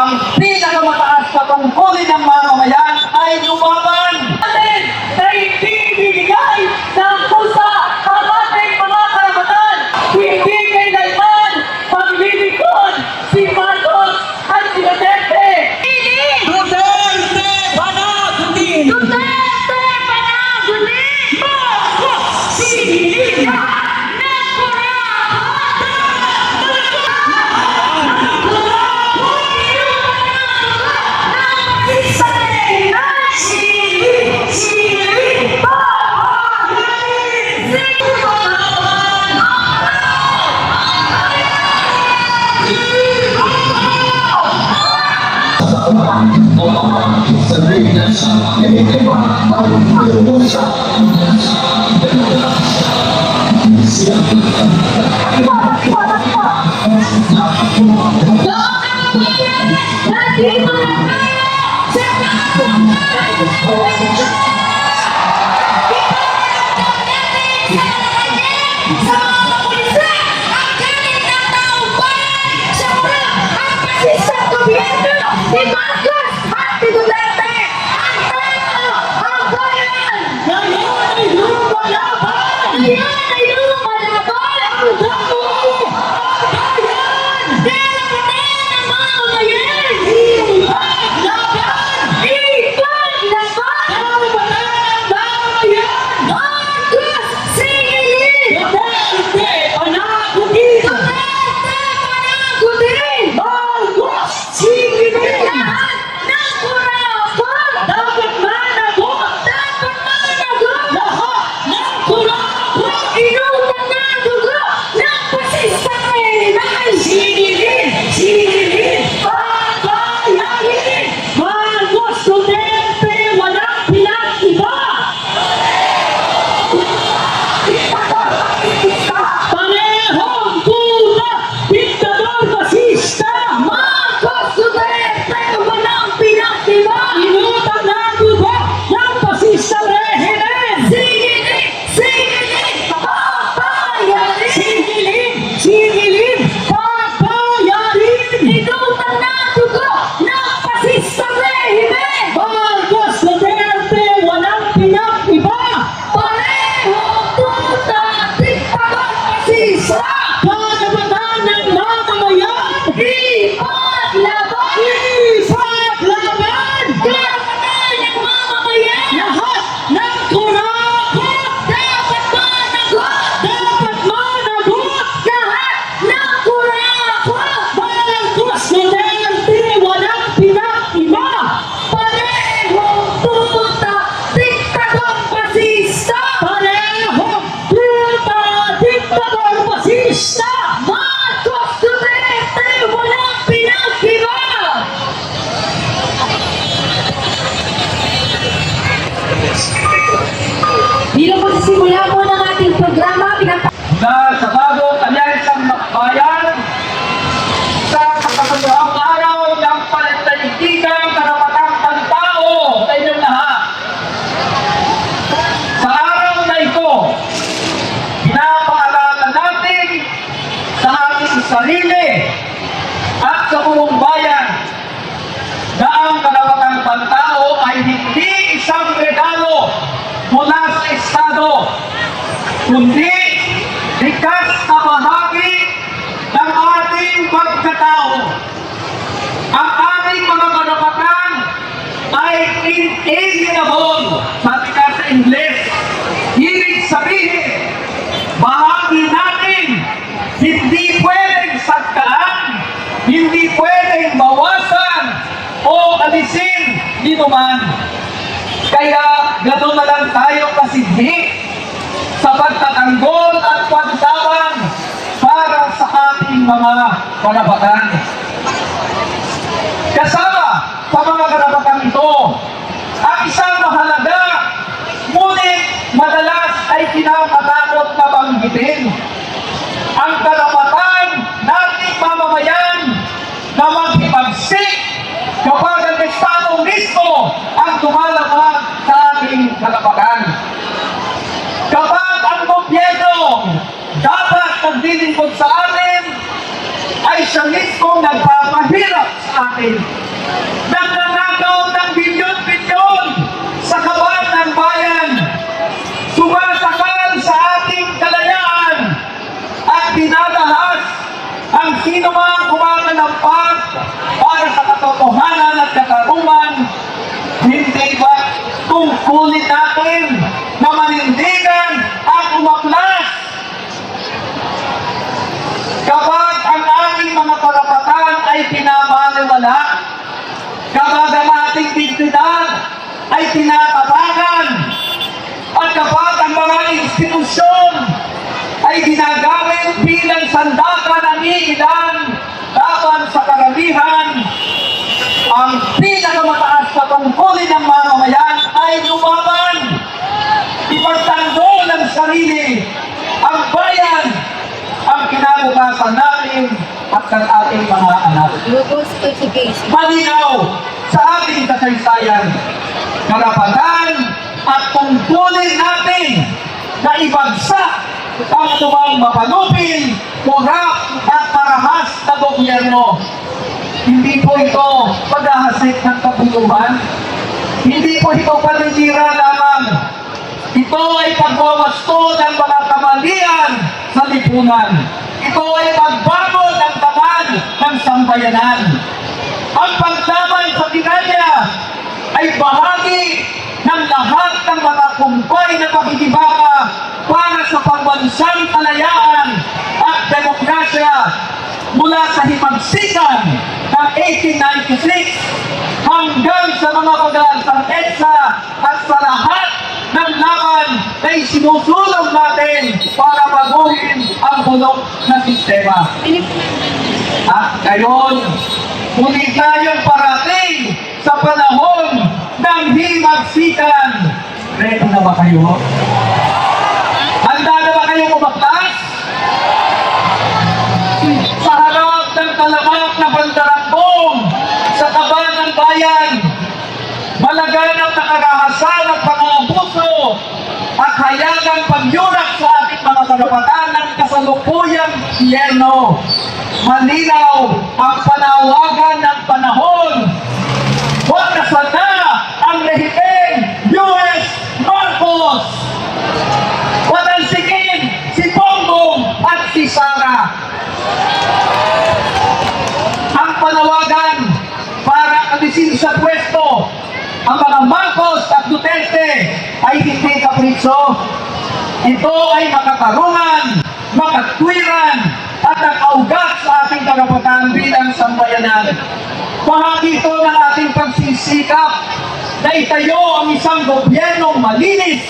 Ang pinakamataas na tungkulin ng mamamayan ay lumaban natin na hindi bibigay ng pusa ang ating mga karapatan. Hindi kailanman paglilingkod si Marcos at si Duterte. Duterte panagutin! Duterte panagutin! Marcos sinilin! Bilang magsisimula po ng ating programa, na sa bagong alyansang bayan sa kapagandang araw ng pananaligigang karapatang pantao sa inyong lahat. Sa araw na ito, pinapaalala natin sa ating sarili at sa buong bayan na ang karapatang pantao ay hindi isang regalo mula sa Estado, kundi likas na bahagi ng ating pagkatao. Ang ating mga karapatan ay inalienable, sabi ka sa Ingles. Ibig sabihin, bahagi natin, hindi pwedeng sagkaan, hindi pwedeng bawasan o alisin dito man. Kaya gano'n na lang tayo kasidhi sa pagtatanggol at pagtabang para sa ating mga karapatan. Kasama sa mga karapatan ito, ang isang mahalaga, ngunit madalas ay kinakatakot na banggitin, ang karapatan nating mamamayan na maghipagsik kapag ang Estado mismo ang tumalabag sa ating karapatan. Kapag ang gobyerno dapat naglilingkod sa atin ay siya mismo nagpapahirap sa atin. Nagnanakaw ng bilyon-bilyon sa kaban ng bayan. Sumasakal sa ating kalayaan at dinadahas ang sino mang kumakalapag para sa katotohanan at katarungan. Hindi ba tungkulin natin na manindigan at umaklas kapag ang aming mga karapatan ay pinapaliwala, kapag ang ating dignidad ay tinatapakan, at kapag ang mga institusyon ay ginagamit bilang sandakan ng iilan laban sa karamihan, ang pinakamataas na tungkulin ng mamamayan ay lumaban, ipagtanggol ng sarili, ang bayan, ang kinabukasan natin at ng ating mga anak. Logos education. Malinaw sa ating kasaysayan, karapatan at tungkulin natin na ibagsak ang tumang mapanupil, kurap at marahas na gobyerno. Hindi po ito paghahasik ng kabuluhan. Hindi po ito paninira lamang. Ito ay pagwawasto ng mga kamalian sa lipunan. Ito ay pagbago ng taman ng sambayanan. Ang paglaban sa tiranya ay bahagi ng lahat ng mga kumpay na pakikibaka para sa pambansang kalayaan at demokrasya mula sa himagsikan ng 1896 hanggang sa mga pag-aansang EDSA at sa lahat ng laban na isinusulong natin para baguhin ang bulok na sistema. At ngayon, muli tayong parating sa panahon ng himagsikan. Ready na ba kayo? Handa na ba kayong umaklas? Sa harap ng talamak na bandarambong sa kaban ng bayan, malaganang nakarahasan ang pang-aabuso at hayagang pagyurak sa ating mga karapatan ng kasalukuyang gobyerno. Malinaw ang panawagan ng panahon. Wakasan na ang rehimeng U.S. Marcos! Watansikin si Bongbong at si Sara! Ang panawagan para alisin sa pwesto ang mga Marcos at Duterte ay hindi kapritsyo. Ito ay makatarungan, makatwiran, at nakaugat sa ating karapatan bilang sambayanan. Bahagi ito ng ating pagsisikap na itayo ang isang gobyernong malinis,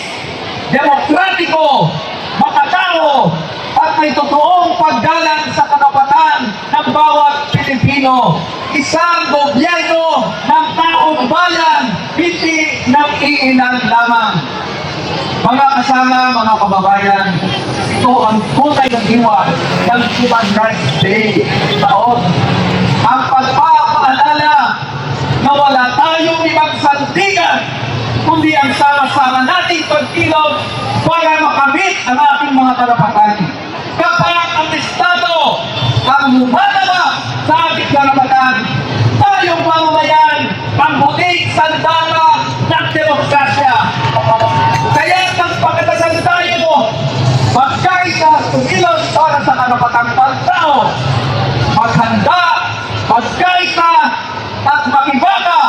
demokratiko, makatao, at may totoong paggalang sa karapatan ng bawat Pilipino. Isang gobyerno ng taong bayan, hindi ng iilan lamang. Mga kasama, mga kababayan, ito ang tunay ng diwa ng Human Rights Day taon. Ang pagpapaalala na wala tayong ibang sandigan, kundi ang sama-sama nating pagkilos para makamit ang ating mga karapatan. Kapag ang Estado ang lumalabas sa ating karapatan, tayong mamamayan ang huling sandata ng demokrasya. Kaya magpakatasan tayo, magkaisa tumilos para sa karapatang pagtao, maghanda, magkaisa at makibaka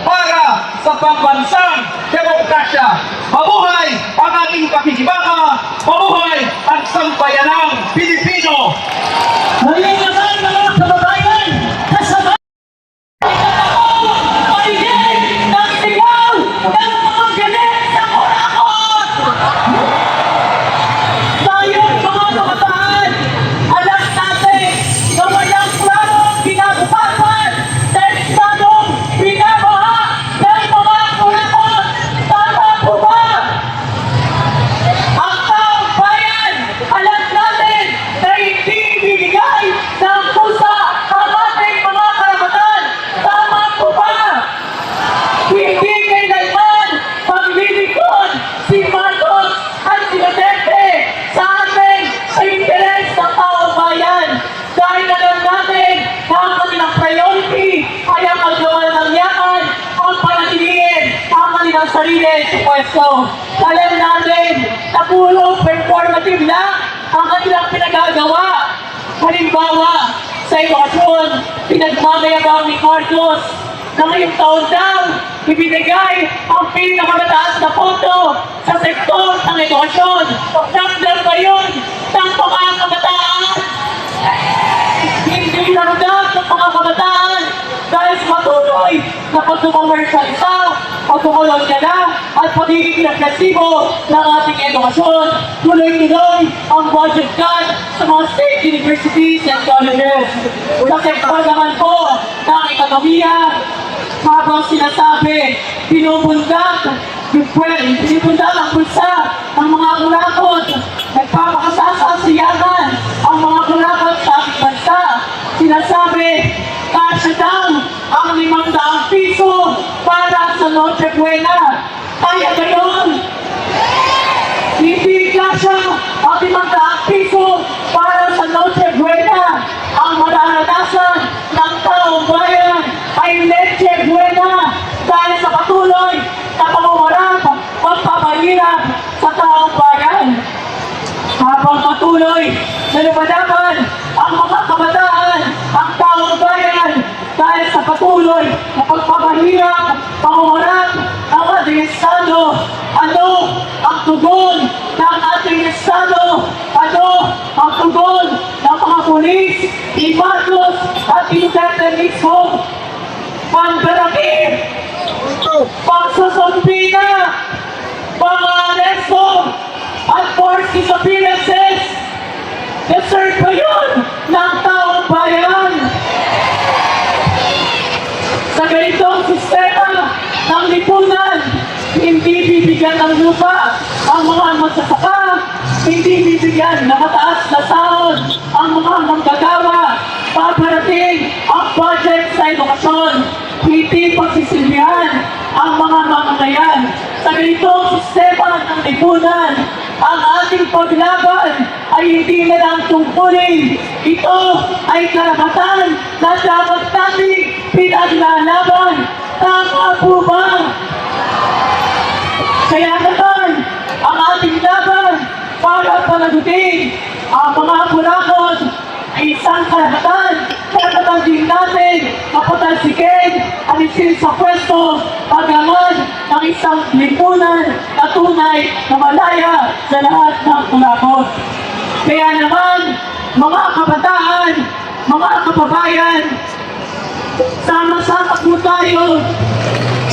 para sa pambansang demokrasya. Mabuhay ang ating pakikibaka, mabuhay ang sambayanang Pilipino. Ngayon naman mga kababayan, kasama ng sarili sa pwesto. Alam natin na puro performative lang ang kanilang pinagagawa. Halimbawa, sa edukasyon, pinagmamayabang ni Marcos na ngayong taon daw, ibinigay ang pinakamataas na pondo sa sektor ng edukasyon. Ramdam ba yun ng mga kabataan? Hindi ramdam ng mga kabataan dahil sa patuloy na pagkukomersyalisa, pagkukolonya na at pagiging agresibo ng ating edukasyon. Tuloy-tuloy ang budget cut sa mga state universities and colleges. Sa sektor naman po ng ekonomiya, habang sinasabi, binubundak ang bulsa ng mga kurakot, nagpapakasasasiyaman ang mga kurakot sa ating bansa. Sinasabi, kasya daw ang 500 piso para sa Noche Buena. Kaya gayon, hindi kasya ang 500 piso para sa Noche Buena. Ang mararanasan ng taong bayan ay Leche Buena dahil sa patuloy na pamamarap pagpapahirap sa taong bayan. Habang patuloy na lumalaban ang mga kabataan, ang taong bayan dahil sa patuloy na pagpapahirap, pamamarap ng ating Estado. Ano ang tugon ng ating Estado? Ano ang tugon ng mga pulis, ni Marcos at Duterte mismo? Pangbarangay, pagsusumpina, pang-aresto, at forced disappearances. Deserve ba yun ng taong bayan? Sa ganitong sistema ng lipunan, hindi bibigyan ng lupa ang mga magsasaka, hindi bibigyan ng mataas na sahod ang mga manggagawa, paparating ang budget sa edukasyon, hindi pagsisilbihan ang mga mamamayan. Sa ganitong sistema ng lipunan, ang ating paglaban ay hindi na lang tungkulin. Ito ay karapatan na dapat natin pinaglalaban. Tama po ba? Kaya naman, ang ating laban para panagutin ang mga kurakot ay isang karapatan. Karapatan din natin mapatalsikin ang isin sa pwesto paglaman ng isang lipunan na tunay na malaya sa lahat ng kurakot. Kaya naman, mga kabataan, mga kababayan, sama-sama po tayo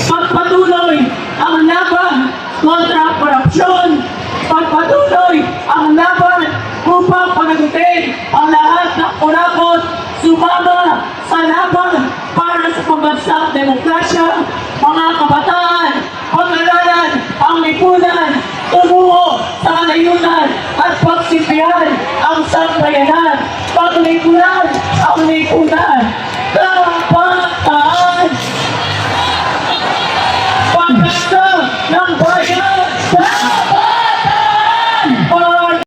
pagpatuloy ang laban kontra korupsyon, pagpatuloy ang laban upang panagutin ang lahat ng kurakot, sumama sa laban para sa pambansang demokrasya. Mga kabataan, pag-aralan ang lipunan, tumungo sa layunan at pagsilbihan ang sambayanan, paglikuran ang lipunan.